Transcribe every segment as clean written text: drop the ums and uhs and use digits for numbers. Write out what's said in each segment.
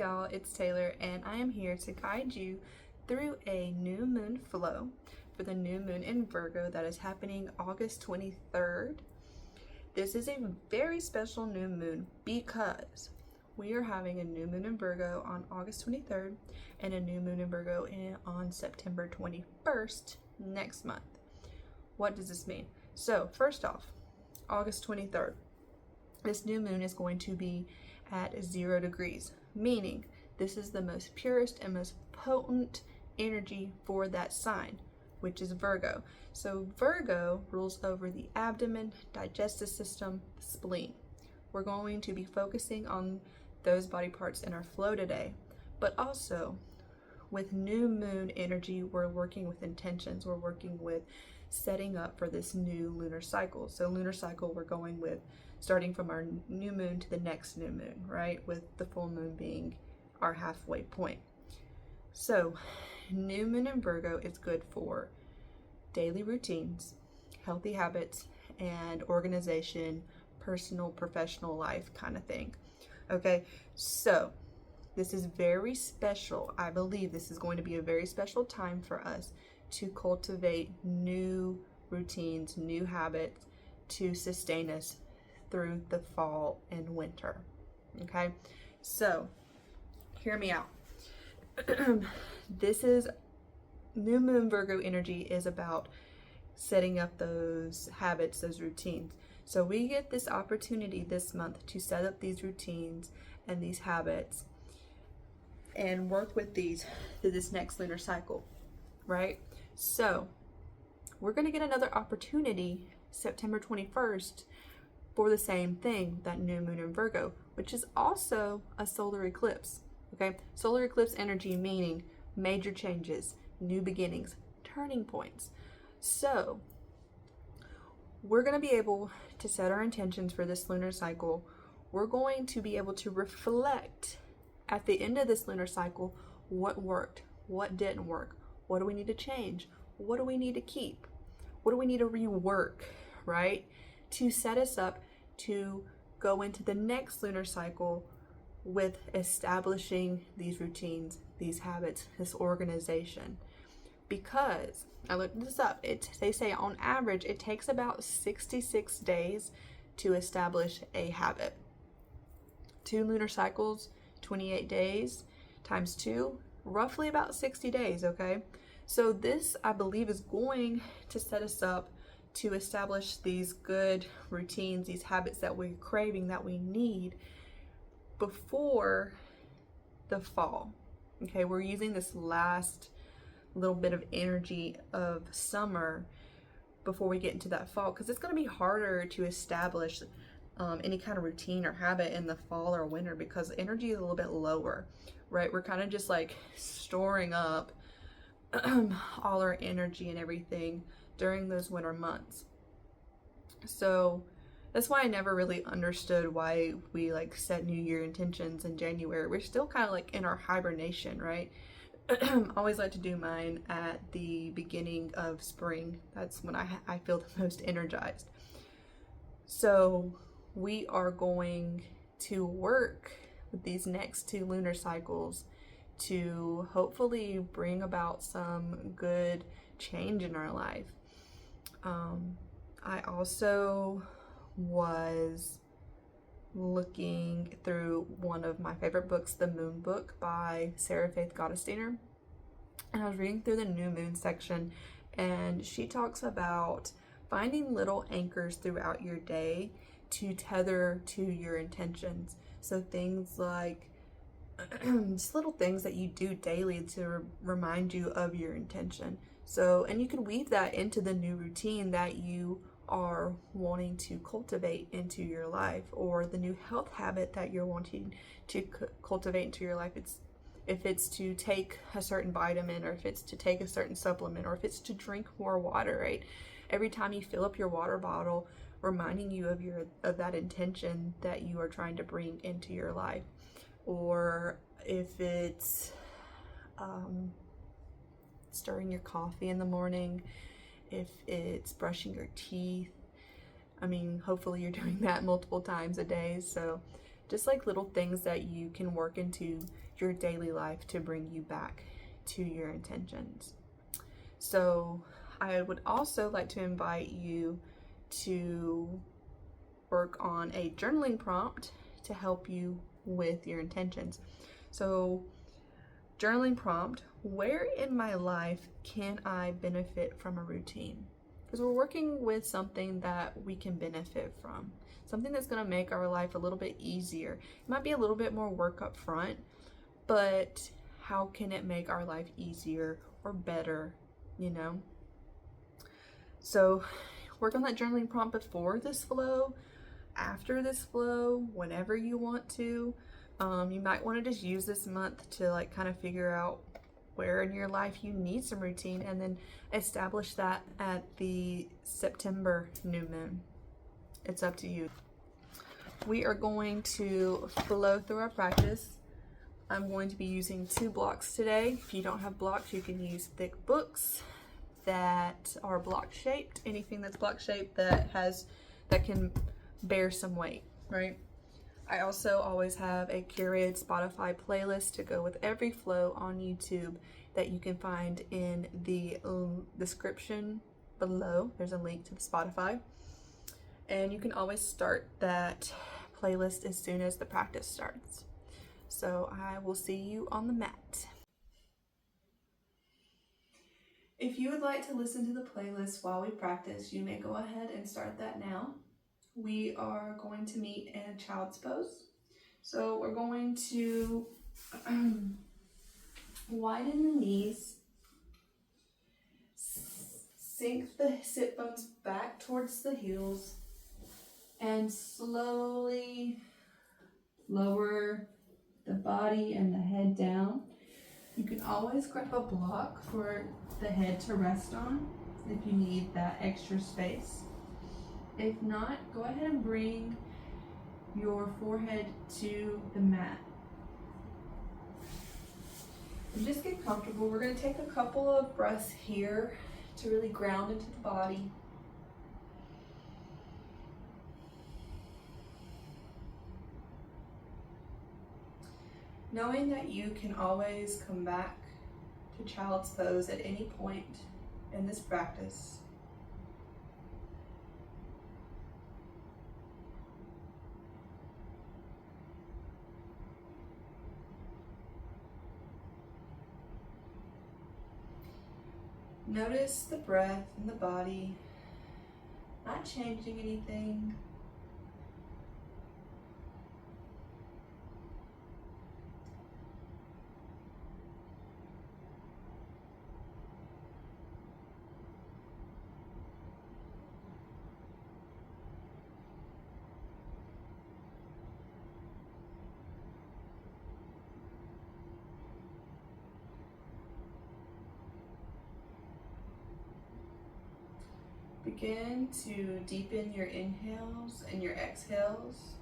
y'all, it's Taylor, and I am here to guide you through a new moon flow for the new moon in Virgo that is happening August 23rd. This is a very special new moon because we are having a new moon in Virgo on August 23rd and a new moon in Virgo on September 21st next month. What does this mean? So first off, August 23rd, this new moon is going to be at 0 degrees, meaning this is the most purest and most potent energy for that sign, which is Virgo. So Virgo rules over the abdomen, digestive system, spleen. We're going to be focusing on those body parts in our flow today, but also with new moon energy, we're working with intentions. We're working with setting up for this new lunar cycle. So lunar cycle, we're going with starting from our new moon to the next new moon, right? With the full moon being our halfway point. So new moon in Virgo is good for daily routines, healthy habits, and organization, personal, professional life kind of thing. Okay, so this is very special. I believe this is going to be a very special time for us to cultivate new routines, new habits to sustain us through the fall and winter. Okay, so hear me out. This is new moon Virgo energy is about setting up those habits, those routines. So we get this opportunity this month to set up these routines and these habits and work with these through this next lunar cycle, right? So we're going to get another opportunity September 21st for the same thing, that new moon in Virgo, which is also a solar eclipse. Okay, solar eclipse energy meaning major changes, new beginnings, turning points. So we're going to be able to set our intentions for this lunar cycle. We're going to be able to reflect at the end of this lunar cycle what worked, what didn't work, what do we need to change, what do we need to keep, what do we need to rework, right? To set us up to go into the next lunar cycle with establishing these routines, these habits, this organization. Because I looked this up, they say on average it takes about 66 days to establish a habit. 2 lunar cycles, 28 days times 2, roughly about 60 days, okay? So this, I believe, is going to set us up to establish these good routines, these habits that we're craving, that we need before the fall. Okay, we're using this last little bit of energy of summer before we get into that fall, because it's going to be harder to establish any kind of routine or habit in the fall or winter because energy is a little bit lower, right? We're kind of just like storing up all our energy and everything during those winter months. So that's why I never really understood why we like set New Year intentions in January. We're still kind of like in our hibernation, right? Always like to do mine at the beginning of spring. That's when I feel the most energized. So we are going to work with these next 2 lunar cycles to hopefully bring about some good change in our life. I also was looking through one of my favorite books, The Moon Book by Sarah Faith Gottesdiener, and I was reading through the new moon section, and she talks about finding little anchors throughout your day to tether to your intentions. So things like just little things that you do daily to remind you of your intention. So, and you can weave that into the new routine that you are wanting to cultivate into your life, or the new health habit that you're wanting to cultivate into your life. If it's to take a certain vitamin, or if it's to take a certain supplement, or if it's to drink more water, right? Every time you fill up your water bottle, reminding you of that intention that you are trying to bring into your life. Or if it's stirring your coffee in the morning, if it's brushing your teeth. I mean, hopefully you're doing that multiple times a day. So just like little things that you can work into your daily life to bring you back to your intentions. So I would also like to invite you to work on a journaling prompt to help you with your intentions. So journaling prompt, where in my life can I benefit from a routine? Because we're working with something that we can benefit from, something that's going to make our life a little bit easier. It might be a little bit more work up front, but how can it make our life easier or better, you know? So work on that journaling prompt before this flow, after this flow, whenever you want to. You might want to just use this month to like kind of figure out where in your life you need some routine, and then establish that at the September new moon. It's up to you. We are going to flow through our practice. I'm going to be using 2 blocks today. If you don't have blocks, you can use thick books that are block shaped. Anything that's block shaped that can bear some weight, right? I also always have a curated Spotify playlist to go with every flow on YouTube that you can find in the description below. There's a link to the Spotify. And you can always start that playlist as soon as the practice starts. So I will see you on the mat. If you would like to listen to the playlist while we practice, you may go ahead and start that now. We are going to meet in a child's pose. So we're going to widen the knees, sink the sit bones back towards the heels, and slowly lower the body and the head down. You can always grab a block for the head to rest on if you need that extra space. If not, go ahead and bring your forehead to the mat. And just get comfortable. We're going to take a couple of breaths here to really ground into the body. Knowing that you can always come back to child's pose at any point in this practice. Notice the breath in the body, not changing anything. Begin to deepen your inhales and your exhales.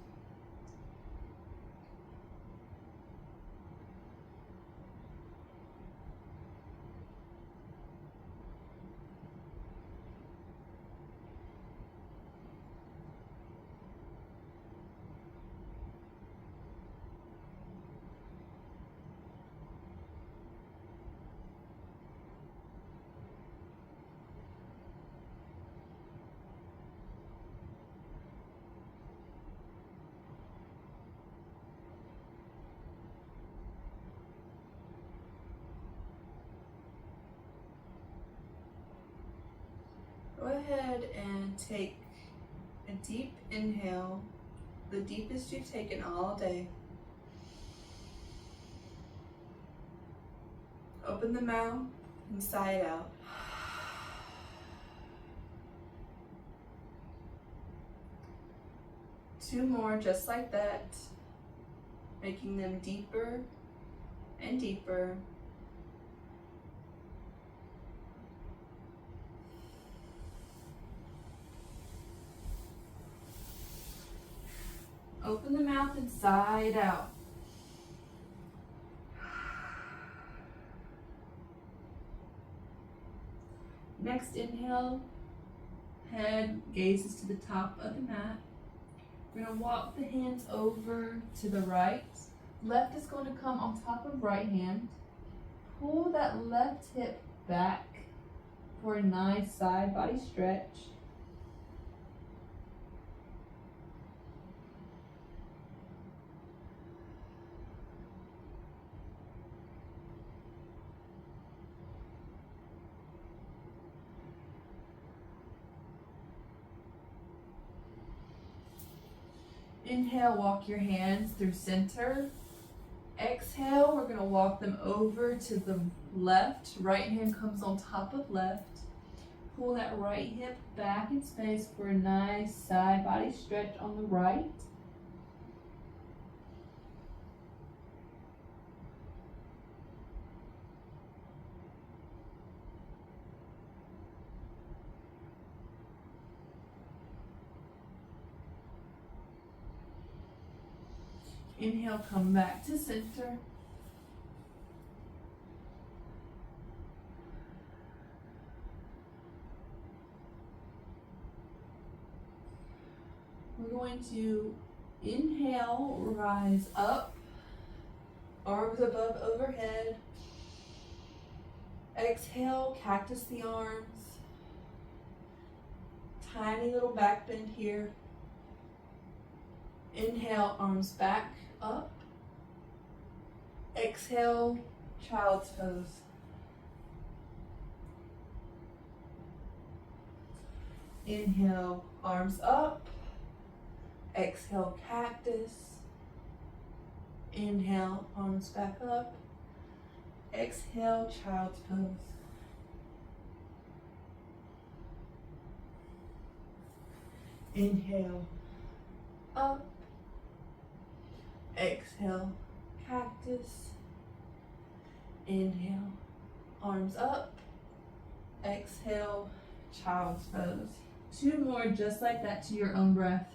Go ahead and take a deep inhale, the deepest you've taken all day. Open the mouth and sigh it out. Two more just like that, making them deeper and deeper. Open the mouth and sigh it out. Next inhale, head gazes to the top of the mat. We're going to walk the hands over to the right. Left is going to come on top of right hand. Pull that left hip back for a nice side body stretch. Inhale, walk your hands through center. Exhale, we're going to walk them over to the left. Right hand comes on top of left. Pull that right hip back in space for a nice side body stretch on the right. Inhale, come back to center. We're going to inhale, rise up, arms above overhead. Exhale, cactus the arms. Tiny little back bend here. Inhale, arms back up. Exhale, child's pose. Inhale, arms up. Exhale, cactus. Inhale, arms back up. Exhale, child's pose. Inhale, up. Exhale, cactus. Inhale, arms up. Exhale, child's pose. 2 more just like that to your own breath.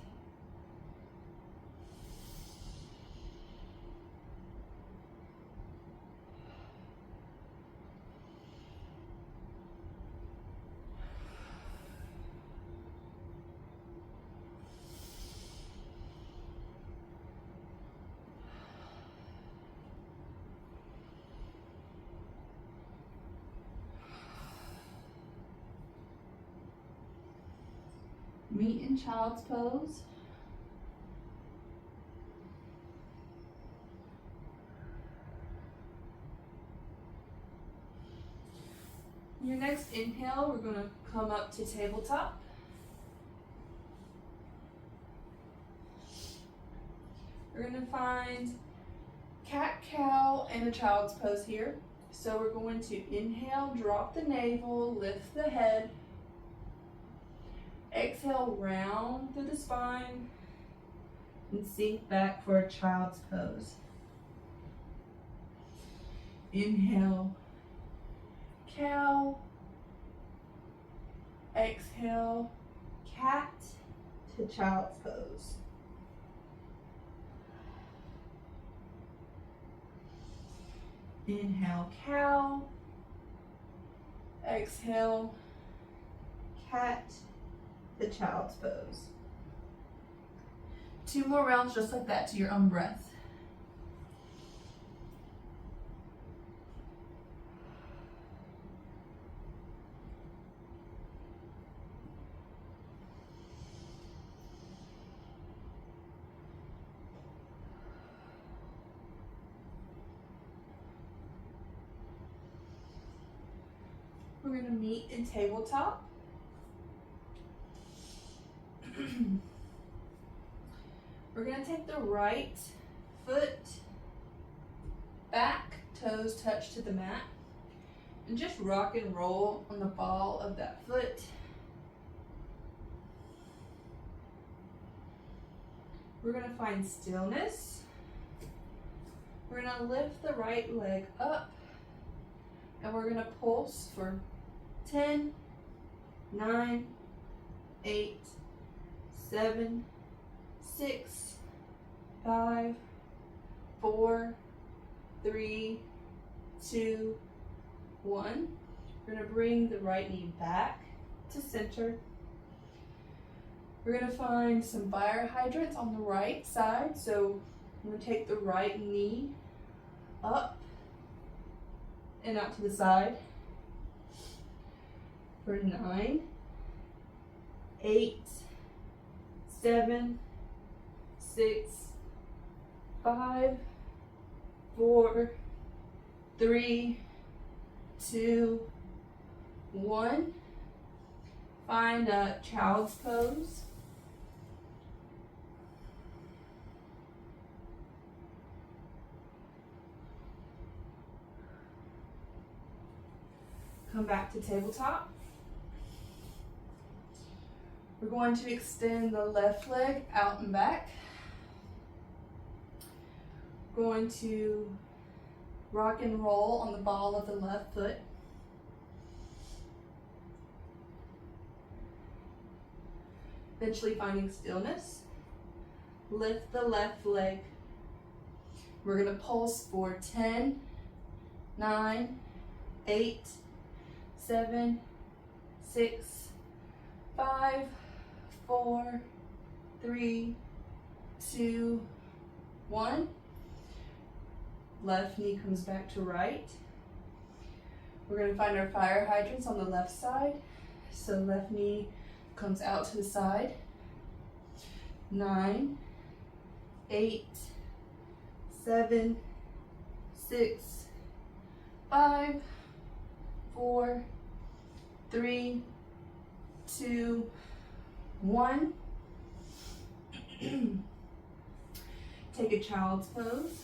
Meet in child's pose. Your next inhale, we're going to come up to tabletop. We're going to find cat, cow, and a child's pose here. So we're going to inhale, drop the navel, lift the head. Exhale, round through the spine and sink back for a child's pose. Inhale, cow. Exhale, cat to child's pose. Inhale, cow. Exhale, cat, the child's pose. 2 more rounds just like that to your own breath. We're going to meet in tabletop. We're going to take the right foot back, toes touch to the mat, and just rock and roll on the ball of that foot. We're going to find stillness. We're going to lift the right leg up, and we're going to pulse for 10, 9, 8, 7, 6, 5, 4, 3, 2, 1. We're going to bring the right knee back to center. We're going to find some fire hydrants on the right side. So I'm going to take the right knee up and out to the side for 9, 8, 7, 6, 5, 4, 3, 2, 1. Find a child's pose. Come back to tabletop. We're going to extend the left leg out and back. Going to rock and roll on the ball of the left foot. Eventually finding stillness. Lift the left leg. We're going to pulse for 10, 9, 8, 7, 6, 5, 4, 3, 2, 1. Left knee comes back to right. We're going to find our fire hydrants on the left side. So left knee comes out to the side. 9, 8, 7, 6, 5, 4, 3, 2, 1. Take a child's pose.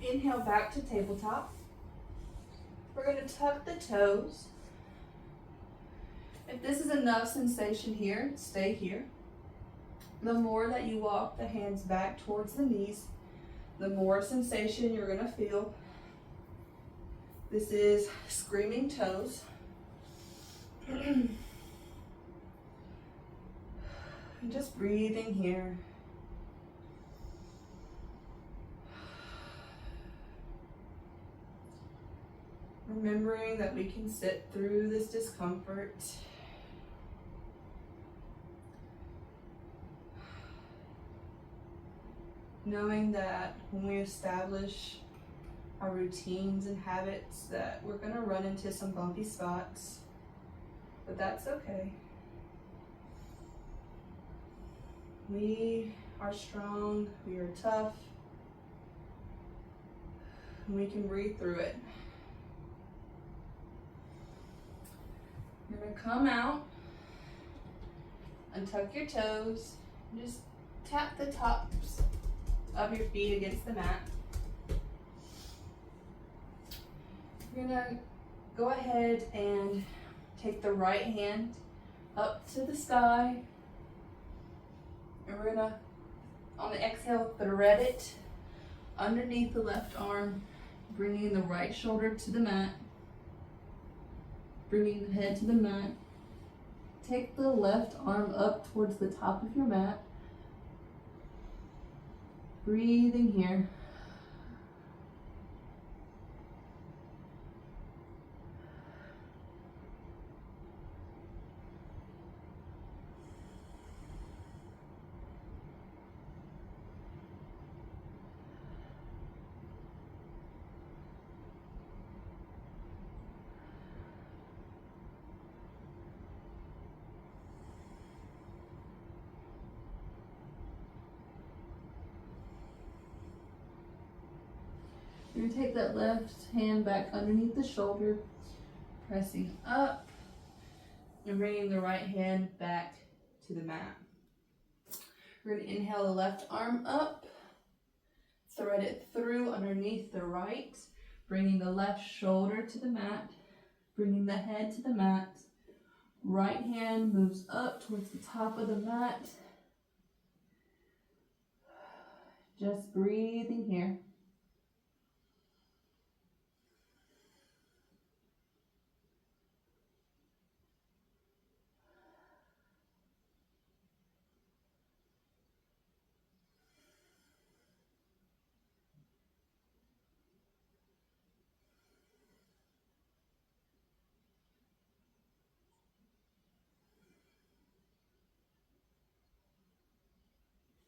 Inhale back to tabletop. We're going to tuck the toes. If this is enough sensation here, stay here. The more that you walk the hands back towards the knees, the more sensation you're going to feel. This is screaming toes. And just breathing here. Remembering that we can sit through this discomfort. Knowing that when we establish our routines and habits that we're going to run into some bumpy spots, but that's okay. We are strong, we are tough, and we can breathe through it. You're going to come out, untuck your toes, and just tap the tops of your feet against the mat. You're going to go ahead and take the right hand up to the sky, and we're going to, on the exhale, thread it underneath the left arm, bringing the right shoulder to the mat. Bringing the head to the mat. Take the left arm up towards the top of your mat. Breathing here. You're going to take that left hand back underneath the shoulder, pressing up, and bringing the right hand back to the mat. We're going to inhale the left arm up, thread it through underneath the right, bringing the left shoulder to the mat, bringing the head to the mat. Right hand moves up towards the top of the mat. Just breathing here.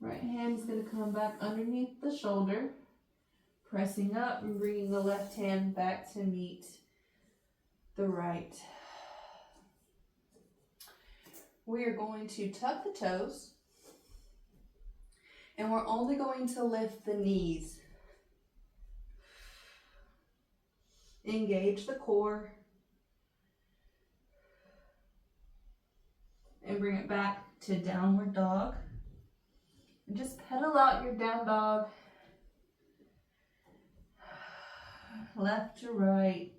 Right hand's going to come back underneath the shoulder, pressing up and bringing the left hand back to meet the right. We are going to tuck the toes, and we're only going to lift the knees. Engage the core, and bring it back to downward dog. And just pedal out your down dog, left to right.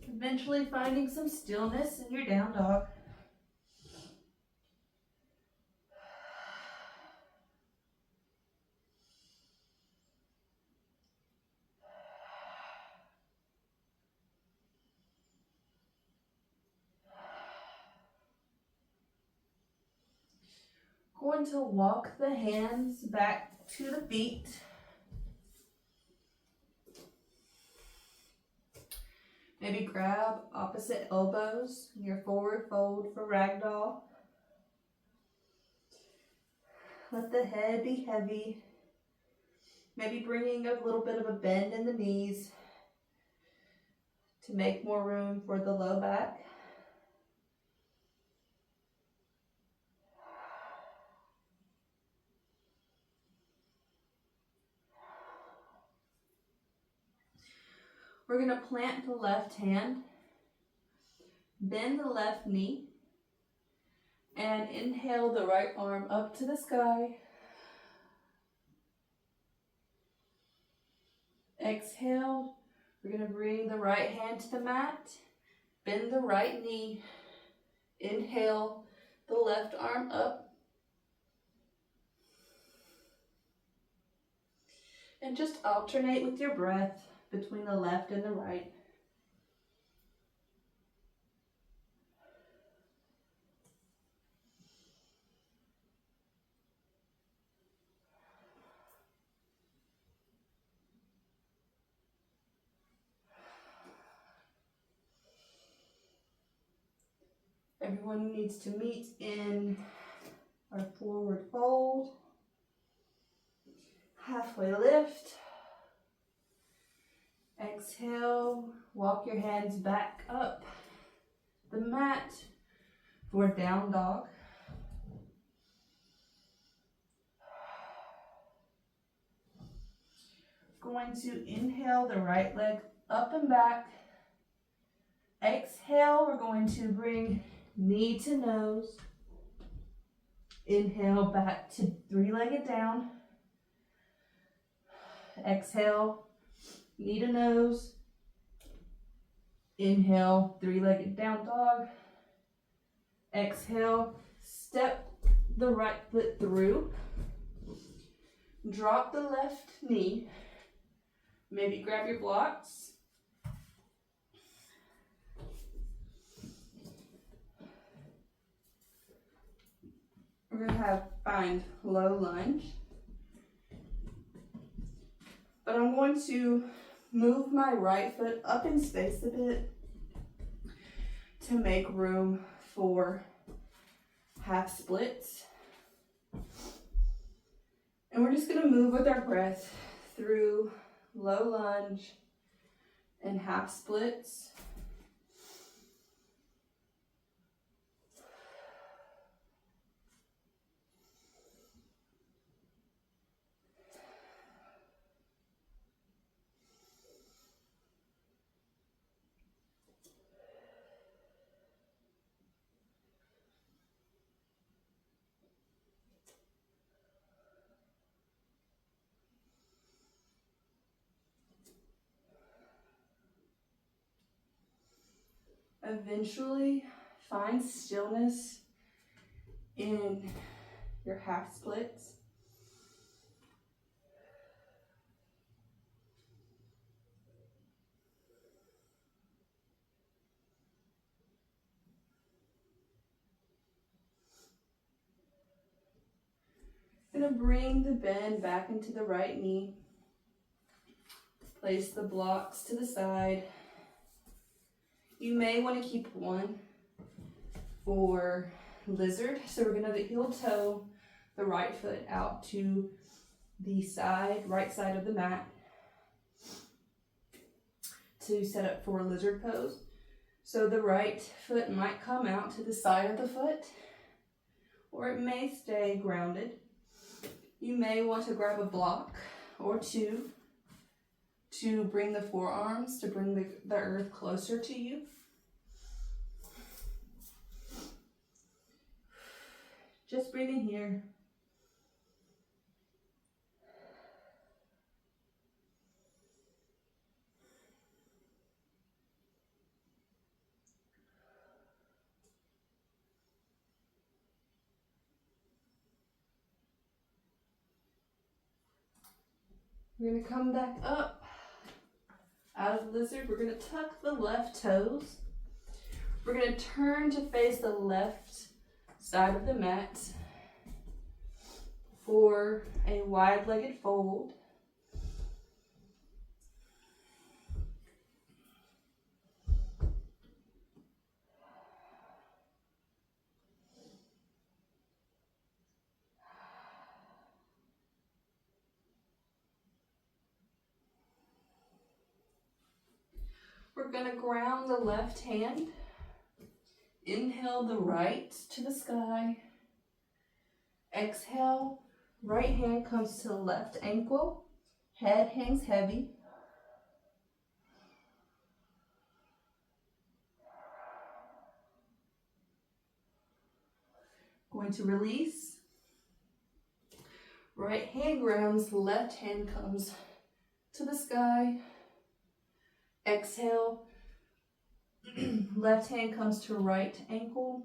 Eventually finding some stillness in your down dog. Going to walk the hands back to the feet. Maybe grab opposite elbows in your forward fold for ragdoll. Let the head be heavy. Maybe bringing a little bit of a bend in the knees to make more room for the low back. We're going to plant the left hand, bend the left knee, and inhale the right arm up to the sky. Exhale, we're going to bring the right hand to the mat, bend the right knee, inhale the left arm up, and just alternate with your breath between the left and the right. Everyone needs to meet in our forward fold. Halfway lift. Exhale, walk your hands back up the mat for down dog. Going to inhale the right leg up and back. Exhale, we're going to bring knee to nose. Inhale back to three-legged down. Exhale, knee to nose. Inhale, three-legged down dog. Exhale, step the right foot through. Drop the left knee. Maybe grab your blocks. We're going to find low lunge. But I'm going to move my right foot up in space a bit to make room for half splits. And we're just going to move with our breath through low lunge and half splits. Eventually, find stillness in your half splits. Gonna bring the bend back into the right knee. Place the blocks to the side. You may want to keep one for lizard. So we're going to heel toe the right foot out to the side, right side of the mat to set up for lizard pose. So the right foot might come out to the side of the foot, or it may stay grounded. You may want to grab a block or two to bring the forearms, to bring the earth closer to you. Just breathing here. We're going to come back up out of lizard. We're going to tuck the left toes. We're going to turn to face the left side of the mat for a wide-legged fold. We're going to ground the left hand. Inhale the right to the sky. Exhale, right hand comes to the left ankle. Head hangs heavy. Going to release. Right hand grounds, left hand comes to the sky. Exhale, left hand comes to right ankle.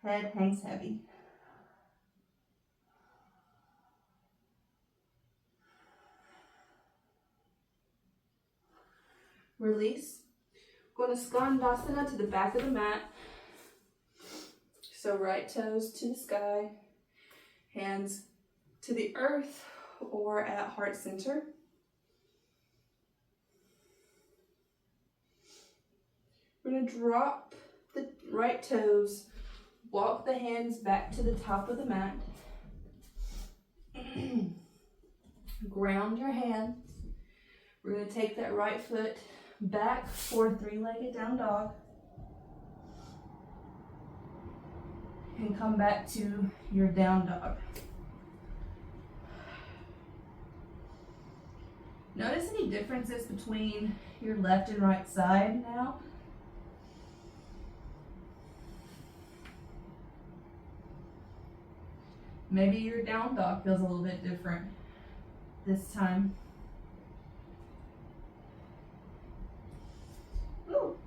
Head hangs heavy. Release. Going to Skandasana to the back of the mat. So right toes to the sky, hands to the earth or at heart center. We're going to drop the right toes, walk the hands back to the top of the mat. Ground your hands. We're going to take that right foot back for three-legged down dog. And come back to your down dog. Notice any differences between your left and right side now? Maybe your down dog feels a little bit different this time. Ooh.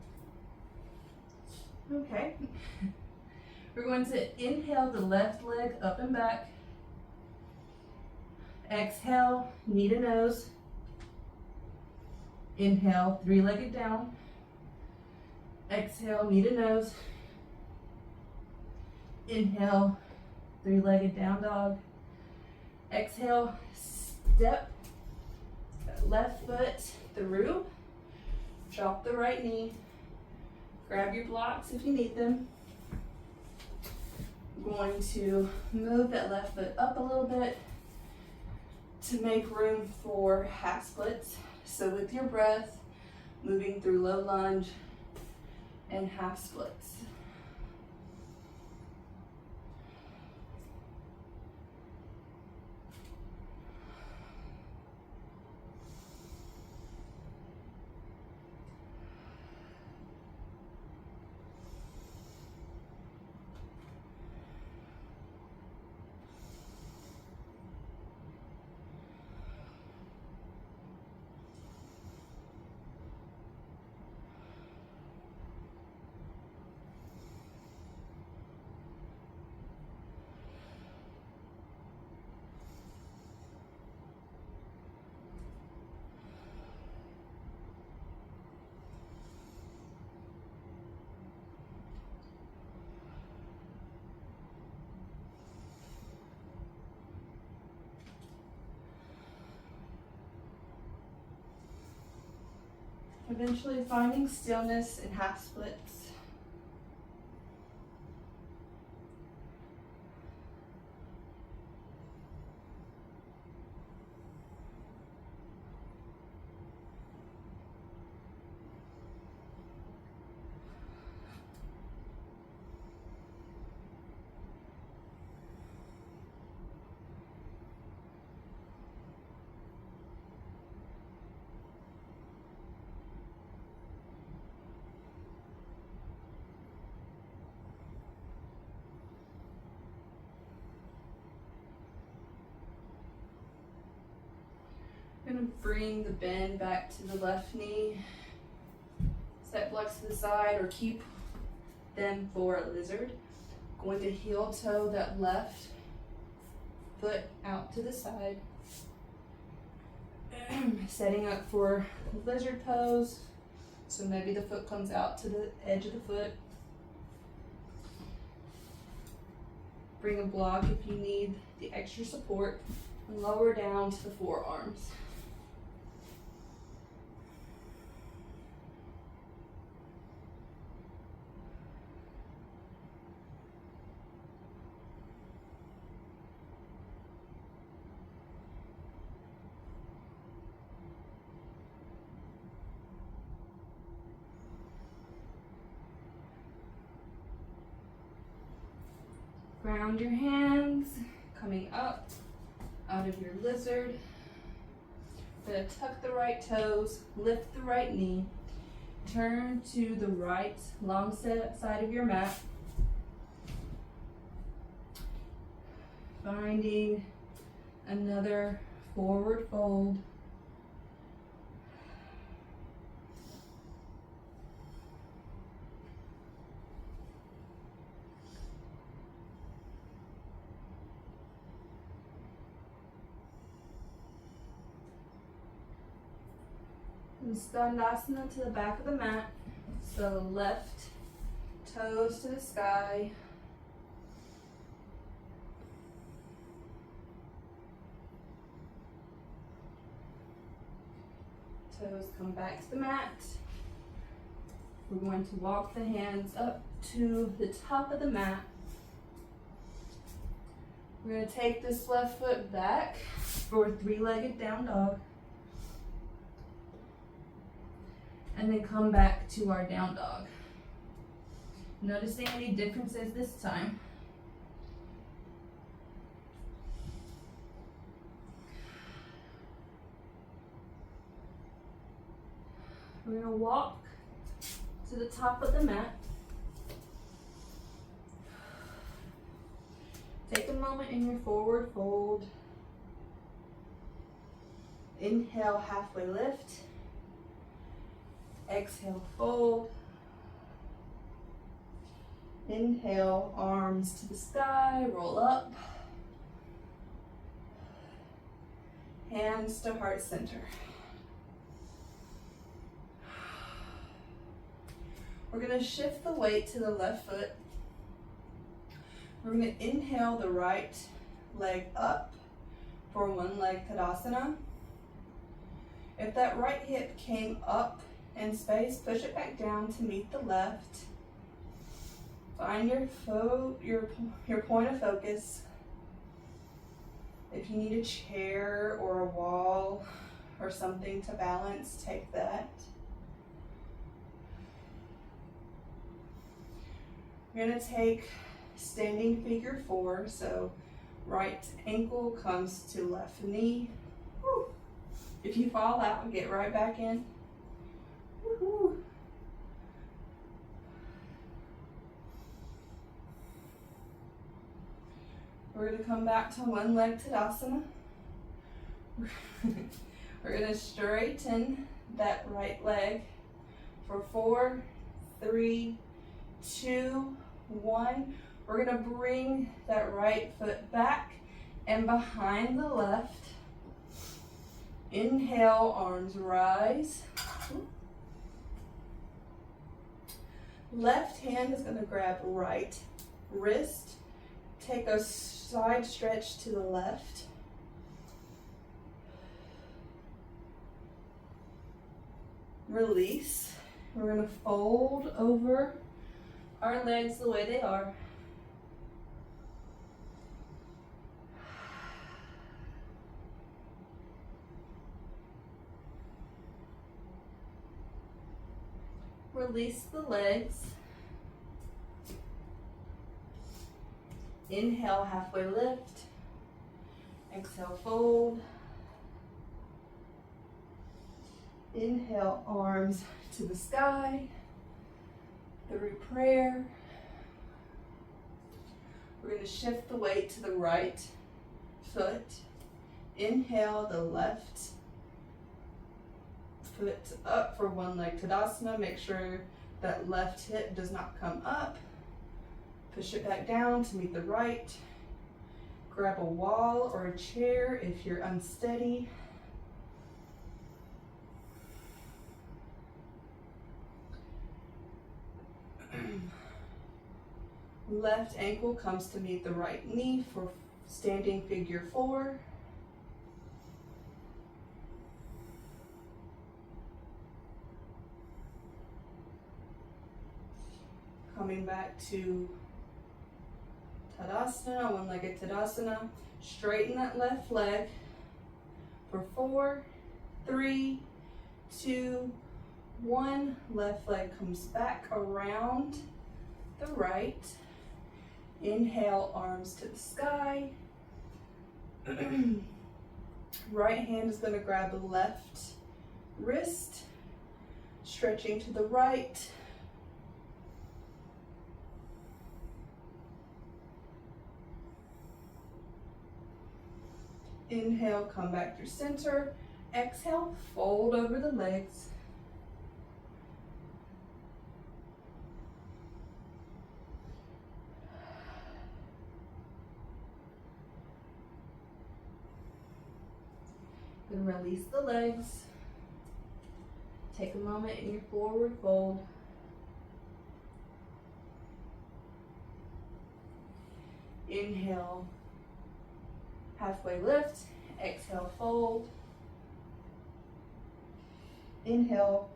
Okay. We're going to inhale the left leg up and back. Exhale, knee to nose. Inhale, three-legged down. Exhale, knee to nose. Inhale, three-legged down dog. Exhale, step left foot through. Drop the right knee. Grab your blocks if you need them. Going to move that left foot up a little bit to make room for half splits. So with your breath, moving through low lunge and half splits. Eventually finding stillness in half splits. I'm going to bring the bend back to the left knee. Step blocks to the side or keep them for a lizard. Going to heel toe that left foot out to the side. Setting up for lizard pose. So maybe the foot comes out to the edge of the foot. Bring a block if you need the extra support. And lower down to the forearms. Ground your hands, coming up out of your lizard. Gonna tuck the right toes, lift the right knee, turn to the right long side of your mat. Finding another forward fold. And Skandasana to the back of the mat. So left toes to the sky. Toes come back to the mat. We're going to walk the hands up to the top of the mat. We're going to take this left foot back for a three-legged down dog. And then come back to our down dog. Noticing any differences this time. We're going to walk to the top of the mat. Take a moment in your forward fold. Inhale, halfway lift. Exhale, fold. Inhale, arms to the sky, roll up. Hands to heart center. We're going to shift the weight to the left foot. We're going to inhale the right leg up for one leg Tadasana. If that right hip came up in space, push it back down to meet the left. Find your point of focus. If you need a chair or a wall or something to balance, take that. We're going to take standing figure 4. So right ankle comes to left knee. Woo. If you fall out, get right back in. Woo-hoo. We're going to come back to one leg Tadasana. We're going to straighten that right leg for 4, 3, 2, 1. We're going to bring that right foot back and behind the left. Inhale, arms rise. Left hand is going to grab right wrist. Take a side stretch to the left. Release. We're going to fold over our legs the way they are. Release the legs. Inhale, halfway lift. Exhale, fold. Inhale, arms to the sky through prayer. We're going to shift the weight to the right foot. Inhale, the left foot up for one leg Tadasana. Make sure that left hip does not come up. Push it back down to meet the right. Grab a wall or a chair if you're unsteady. Left ankle comes to meet the right knee for standing figure 4. Coming back to Tadasana, one-legged Tadasana. Straighten that left leg for 4, 3, 2, 1. Left leg comes back around the right. Inhale, arms to the sky. Right hand is going to grab the left wrist, stretching to the right. Inhale, come back through center. Exhale, fold over the legs. Then release the legs. Take a moment in your forward fold. Inhale, halfway lift. Exhale, fold. Inhale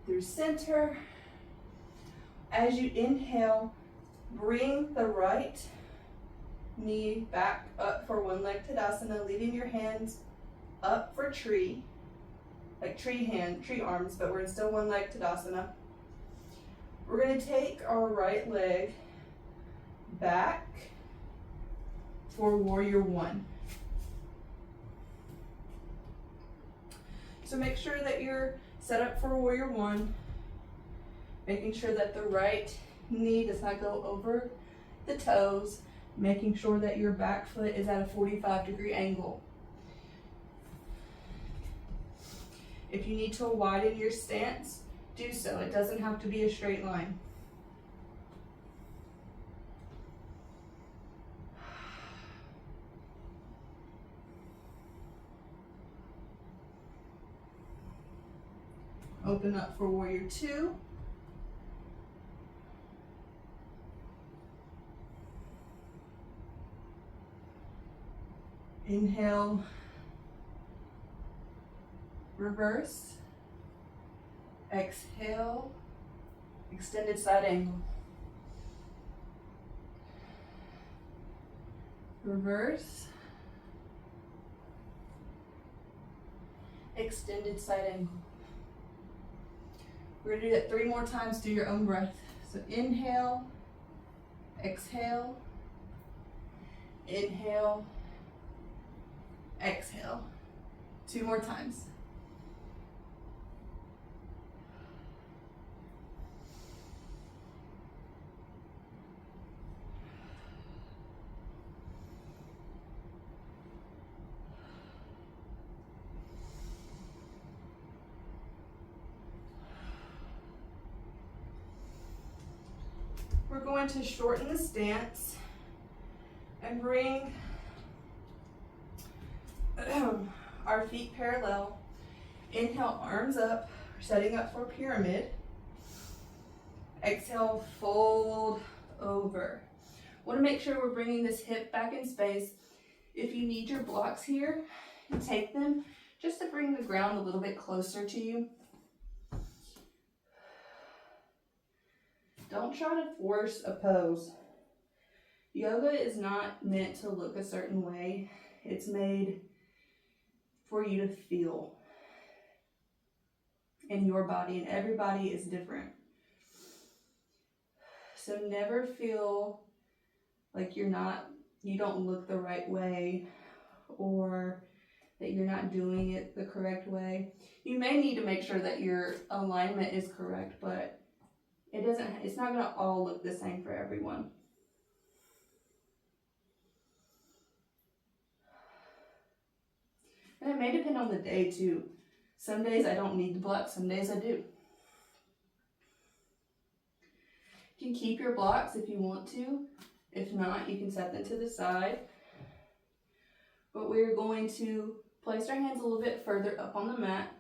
through center. As you inhale, bring the right knee back up for one leg Tadasana, leaving your hands up for tree, like tree arms, but we're still one leg Tadasana. We're going to take our right leg back for warrior 1. So make sure that you're set up for warrior 1, making sure that the right knee does not go over the toes, making sure that your back foot is at a 45-degree angle. If you need to widen your stance, do so. It doesn't have to be a straight line. Open up for warrior 2. Inhale, reverse. Exhale, extended side angle. Reverse. Extended side angle. We're going to do that 3 more times. Do your own breath. So inhale, exhale, inhale, exhale. 2 more times. We're going to shorten the stance and bring our feet parallel. Inhale, arms up, setting up for pyramid. Exhale, fold over. Want to make sure we're bringing this hip back in space. If you need your blocks here, take them just to bring the ground a little bit closer to you. Don't try to force a pose. Yoga is not meant to look a certain way. It's made for you to feel in your body, and everybody is different. So never feel like you don't look the right way, or that you're not doing it the correct way. You may need to make sure that your alignment is correct, but it's not going to all look the same for everyone. And it may depend on the day too. Some days I don't need the blocks, some days I do. You can keep your blocks if you want to. If not, you can set them to the side. But we're going to place our hands a little bit further up on the mat.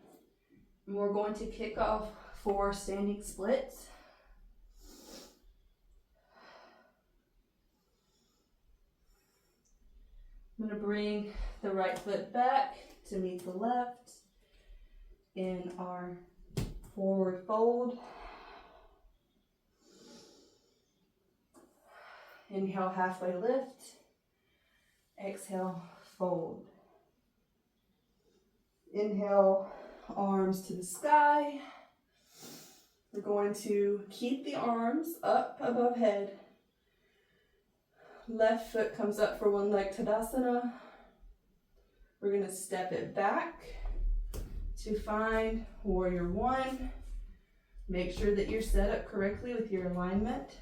And we're going to kick off for standing splits. I'm going to bring the right foot back to meet the left in our forward fold. Inhale, halfway lift. Exhale, fold. Inhale, arms to the sky. We're going to keep the arms up above head. Left foot comes up for one leg Tadasana. We're going to step it back to find Warrior One. Make sure that you're set up correctly with your alignment.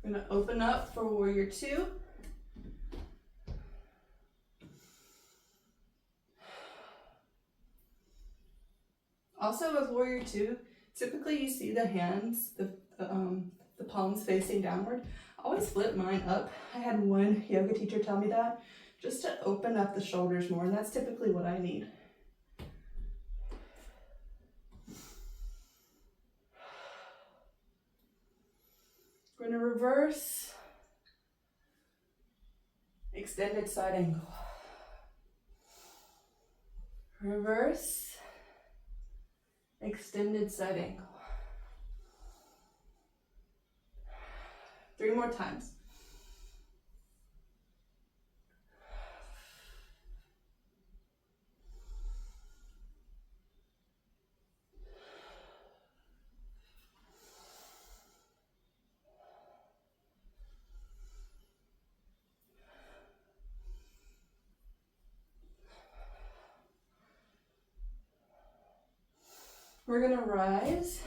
We're going to open up for Warrior Two. Also with Warrior Two, typically you see the hands, the palms facing downward. I always flip mine up. I had one yoga teacher tell me that, just to open up the shoulders more, and that's typically what I need. We're going to reverse, extended side angle. Reverse, extended side angle. 3 more times. We're going to rise,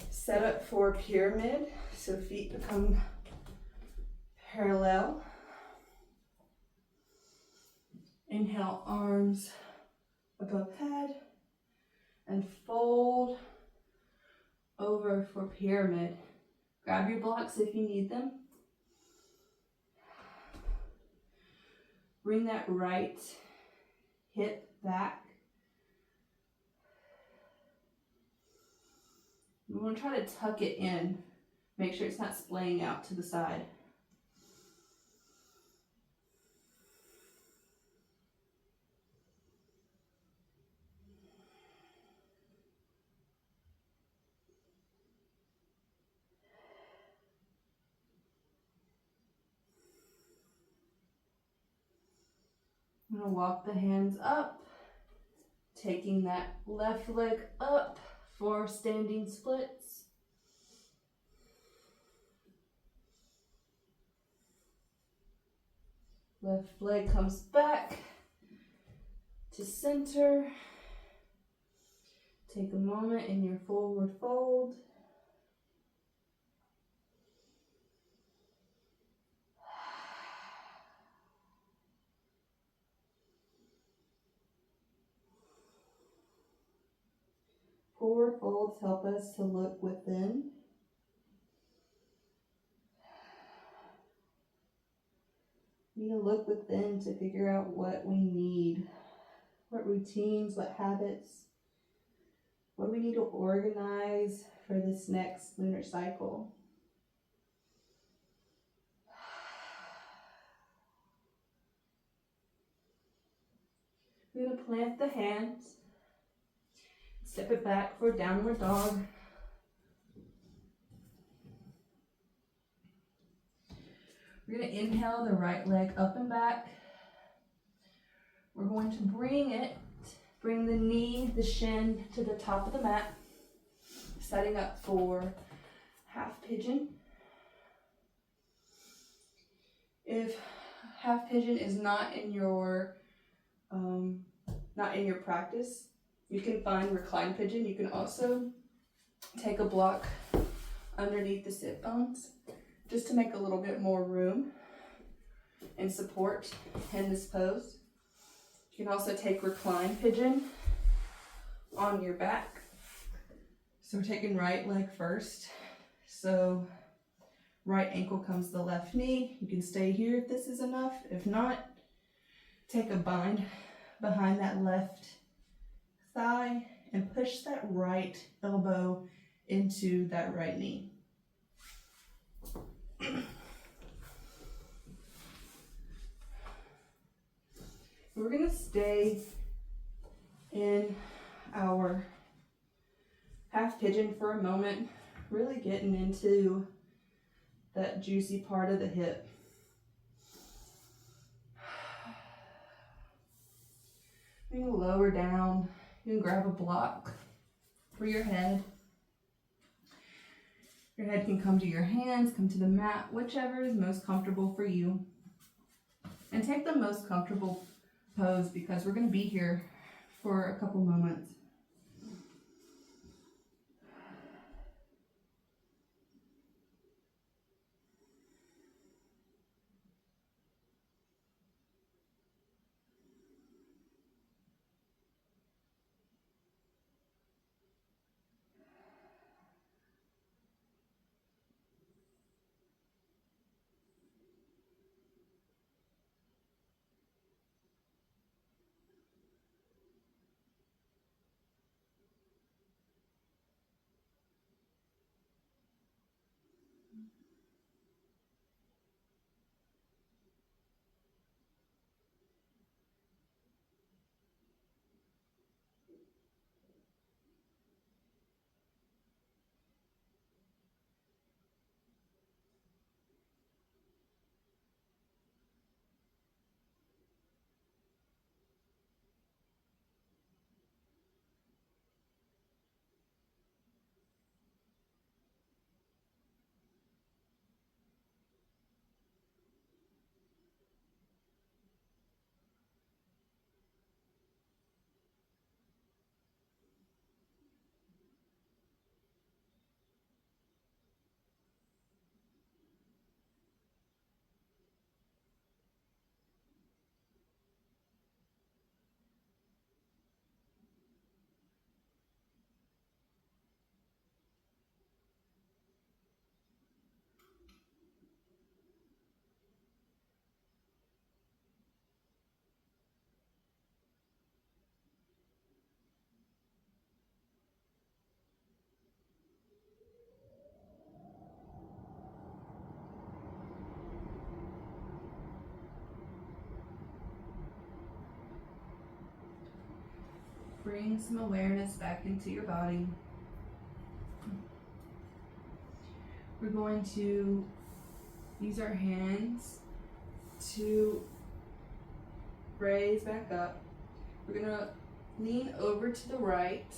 set up for pyramid, so feet become parallel. Inhale, arms above head, and fold over for pyramid. Grab your blocks if you need them. Bring that right hip back. We want to try to tuck it in. Make sure it's not splaying out to the side. I'm going to walk the hands up, taking that left leg up for standing splits. Left leg comes back to center. Take a moment in your forward fold. Forward folds help us to look within. We need to look within to figure out what we need, what routines, what habits, what do we need to organize for this next lunar cycle. We're going to plant the hands, step it back for downward dog. We're going to inhale the right leg up and back. We're going to bring the knee, the shin to the top of the mat, setting up for half pigeon. If half pigeon is not in your practice, you can find reclined pigeon. You can also take a block underneath the sit bones just to make a little bit more room and support in this pose. You can also take reclined pigeon on your back. So we're taking right leg first. So right ankle comes to the left knee. You can stay here if this is enough. If not, take a bind behind that left thigh and push that right elbow into that right knee. We're going to stay in our half pigeon for a moment, really getting into that juicy part of the hip. You can lower down. You can grab a block for your head. Your head can come to your hands, come to the mat, whichever is most comfortable for you. And take the most comfortable pose because we're going to be here for a couple moments. Bring some awareness back into your body. We're going to use our hands to raise back up. We're going to lean over to the right,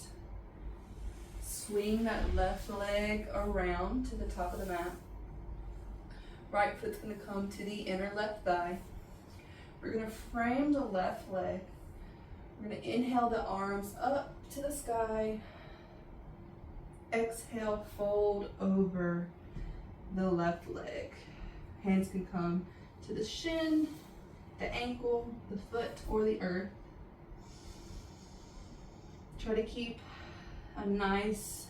swing that left leg around to the top of the mat. Right foot's going to come to the inner left thigh. We're going to frame the left leg. We're going to inhale the arms up to the sky. Exhale, fold over the left leg. Hands can come to the shin, the ankle, the foot, or the earth. Try to keep a nice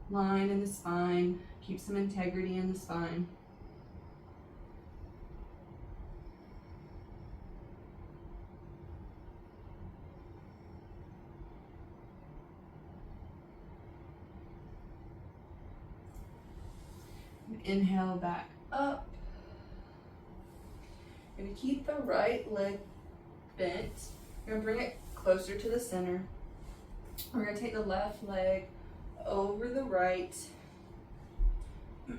line in the spine. Keep some integrity in the spine. Inhale back up. You're going to keep the right leg bent. You're going to bring it closer to the center. We're going to take the left leg over the right. We're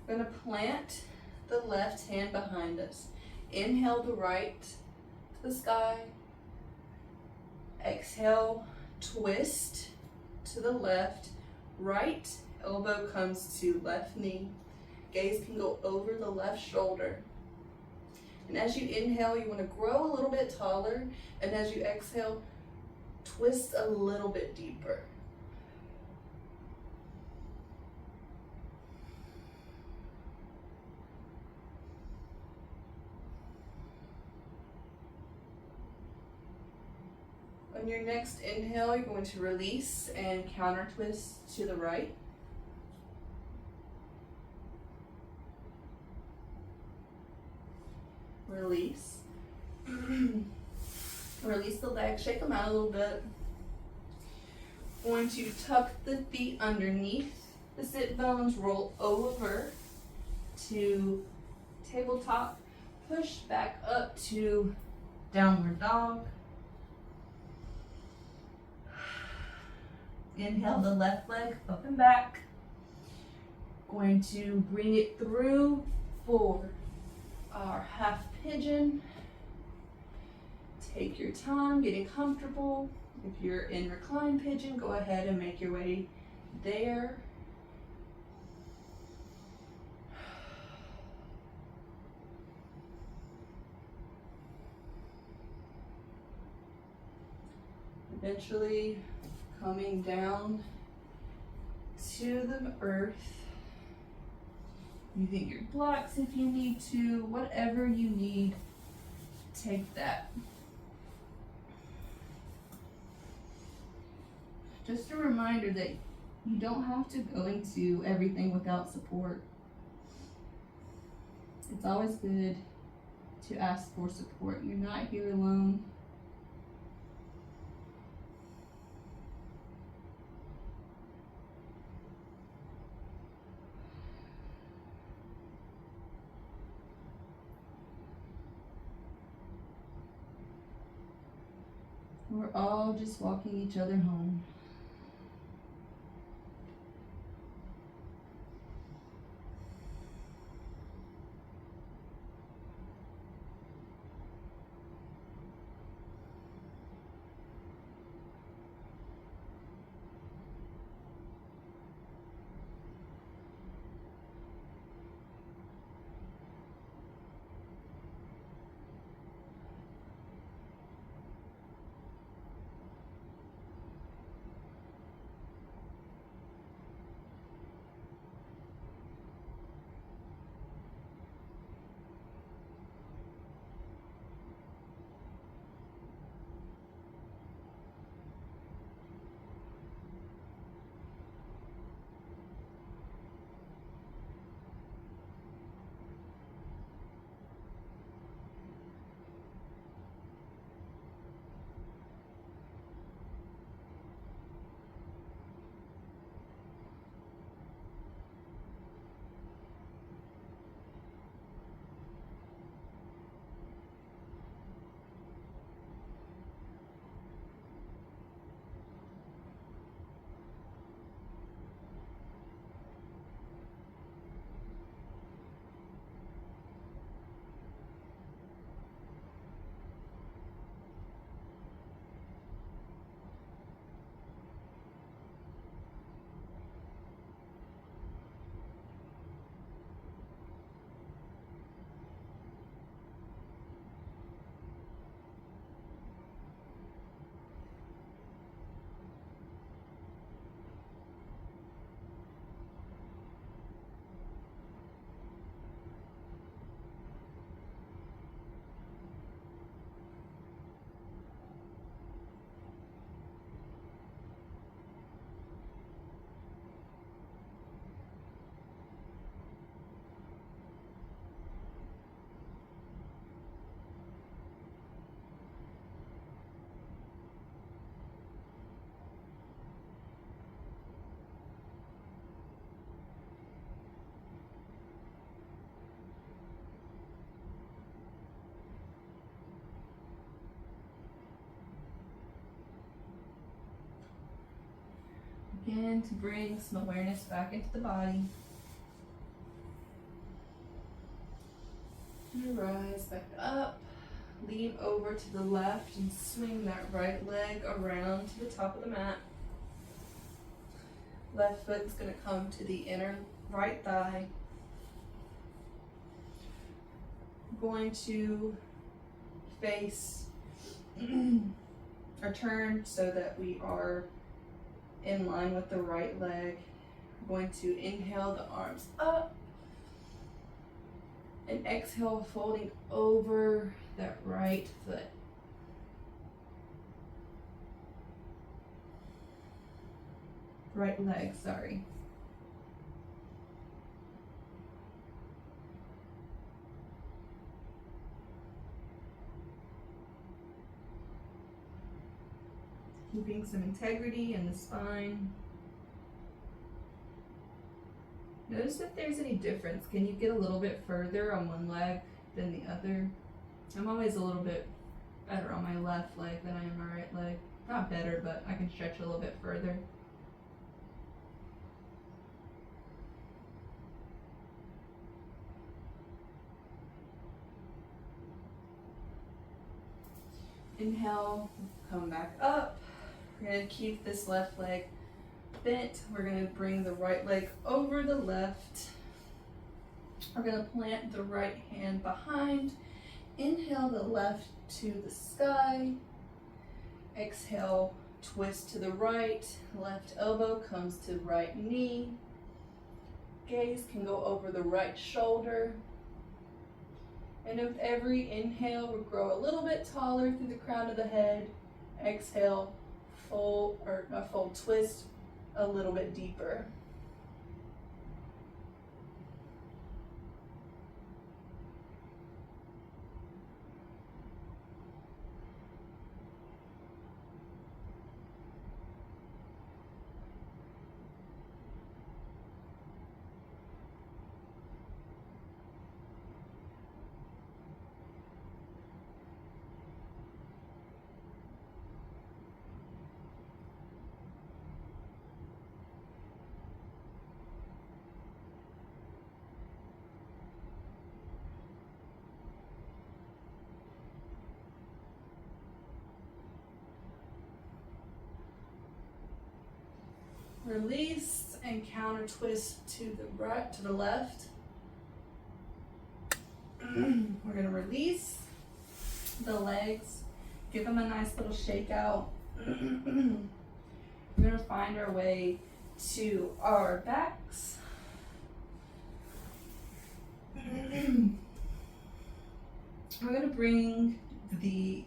going to plant the left hand behind us. Inhale the right to the sky. Exhale, twist to the left. Right elbow comes to left knee. Gaze can go over the left shoulder. And as you inhale, you want to grow a little bit taller. And as you exhale, twist a little bit deeper. On your next inhale, you're going to release and counter twist to the right. Release. Release the legs, shake them out a little bit. Going to tuck the feet underneath the sit bones, roll over to tabletop, push back up to downward dog. Inhale the left leg up and back. Going to bring it through for our half pigeon. Take your time getting comfortable. If you're in reclined pigeon, go ahead and make your way there. Eventually coming down to the earth. You think your blocks if you need to, whatever you need, take that. Just a reminder that you don't have to go into everything without support. It's always good to ask for support. You're not here alone. We're all just walking each other home. Again, to bring some awareness back into the body. And rise back up. Lean over to the left and swing that right leg around to the top of the mat. Left foot's going to come to the inner right thigh. Going to face or turn so that we are in line with the right leg. We're going to inhale the arms up and exhale, folding over that right foot. Right leg, sorry. Keeping some integrity in the spine. Notice if there's any difference. Can you get a little bit further on one leg than the other? I'm always a little bit better on my left leg than I am my right leg. Not better, but I can stretch a little bit further. Inhale, come back up. We're going to keep this left leg bent. We're going to bring the right leg over the left. We're going to plant the right hand behind. Inhale the left to the sky. Exhale, twist to the right. Left elbow comes to right knee. Gaze can go over the right shoulder. And with every inhale, we'll grow a little bit taller through the crown of the head. Exhale, fold, twist a little bit deeper. Release and counter twist to the right, to the left. We're going to release the legs, give them a nice little shake out. We're going to find our way to our backs. We're going to bring the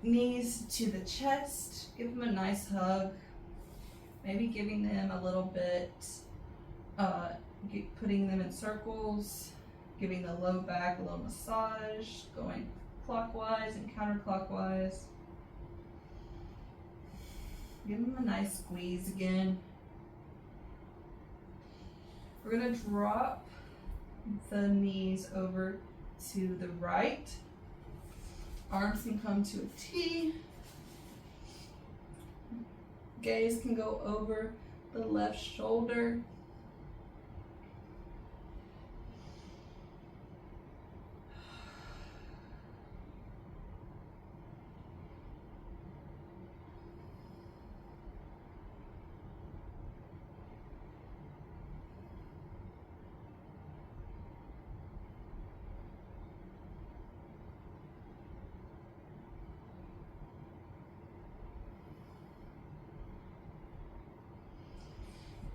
knees to the chest, give them a nice hug. Maybe giving them a little bit, putting them in circles, giving the low back a little massage, going clockwise and counterclockwise. Give them a nice squeeze again. We're gonna drop the knees over to the right. Arms can come to a T. Gaze can go over the left shoulder.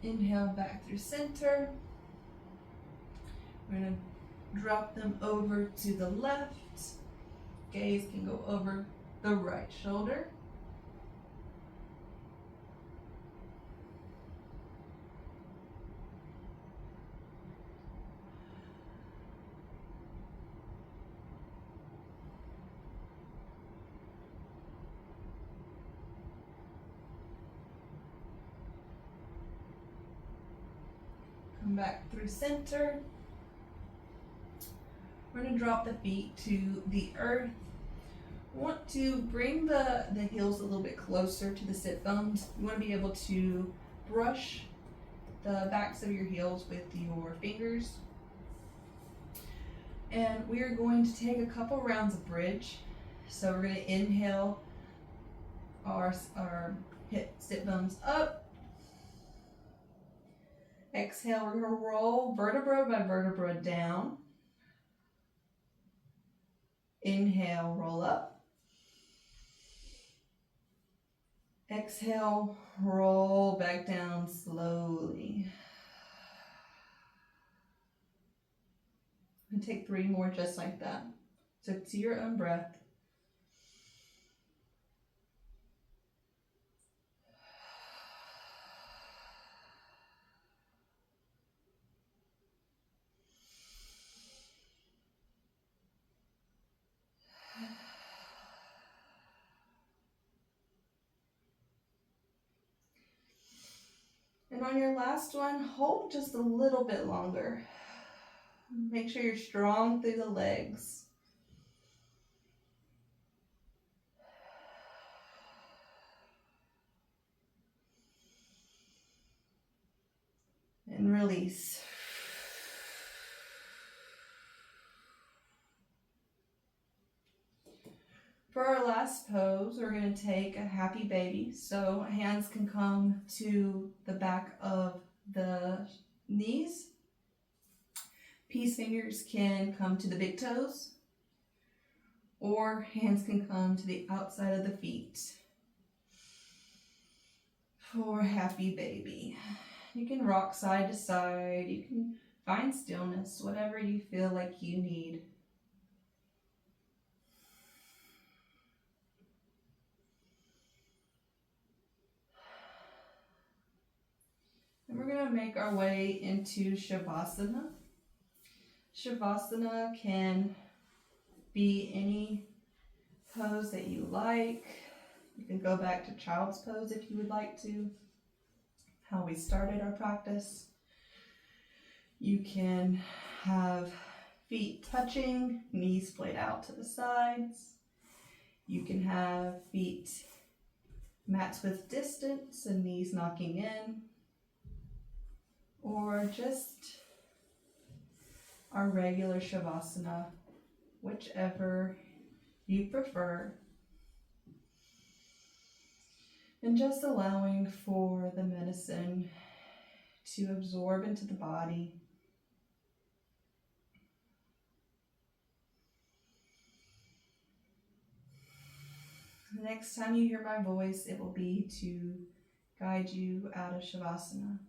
Inhale back through center. We're going to drop them over to the left. Gaze can go over the right shoulder. Come back through center. We're going to drop the feet to the earth. Want to bring the heels a little bit closer to the sit bones. You want to be able to brush the backs of your heels with your fingers. And we are going to take a couple rounds of bridge. So we're going to inhale our hip sit bones up. Exhale, we're going to roll vertebra by vertebra down. Inhale, roll up. Exhale, roll back down slowly. And take 3 more just like that. So to your own breath. And on your last one, hold just a little bit longer. Make sure you're strong through the legs. And release. For our last pose, we're going to take a happy baby. So hands can come to the back of the knees. Peace fingers can come to the big toes. Or hands can come to the outside of the feet. For happy baby. You can rock side to side. You can find stillness, whatever you feel like you need. And we're going to make our way into Shavasana. Shavasana can be any pose that you like. You can go back to child's pose if you would like to, how we started our practice. You can have feet touching, knees splayed out to the sides. You can have feet mats with distance and knees knocking in. Or just our regular Shavasana, whichever you prefer. And just allowing for the medicine to absorb into the body. The next time you hear my voice, it will be to guide you out of Shavasana.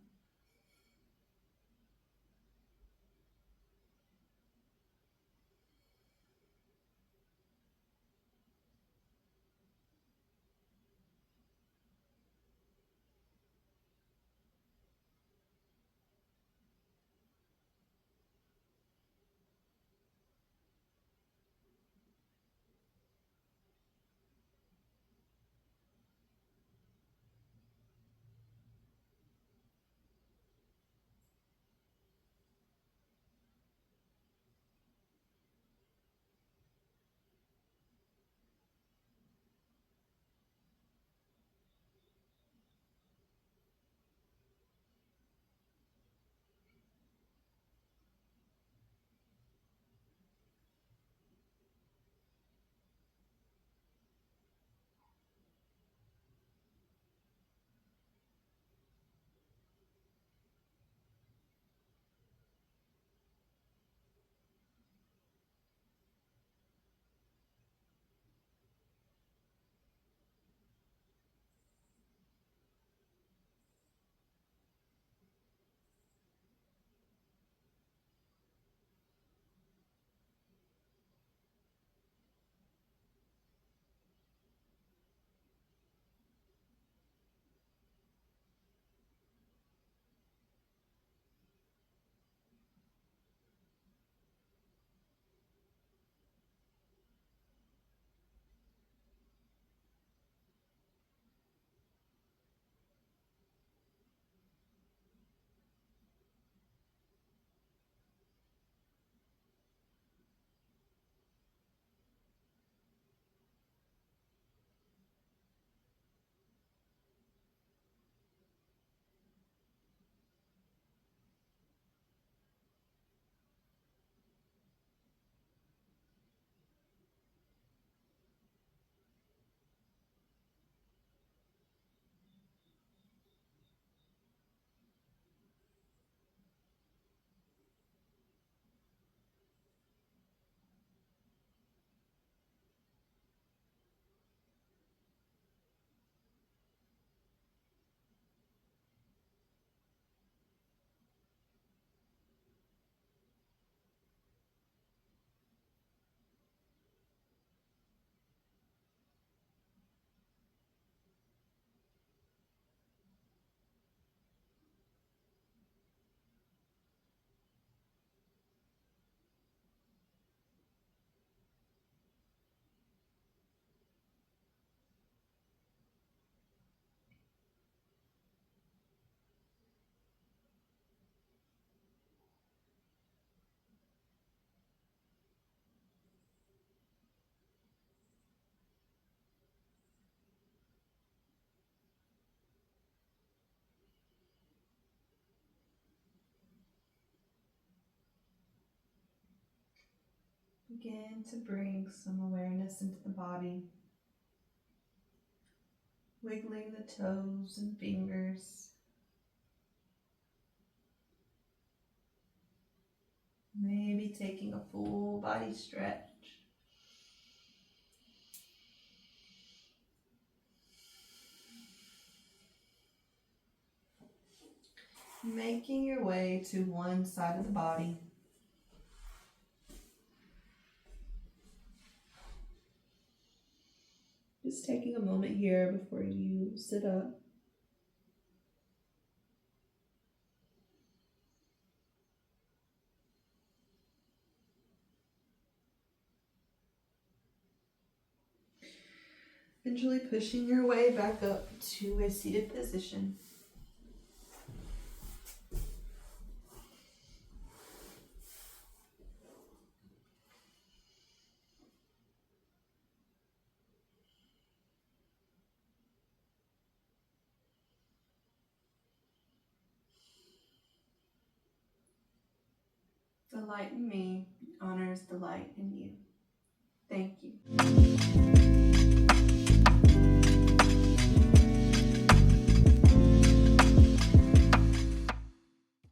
Begin to bring some awareness into the body, wiggling the toes and fingers, maybe taking a full body stretch. Making your way to one side of the body. Just taking a moment here before you sit up. Eventually pushing your way back up to a seated position. The light in me honors the light in you. Thank you.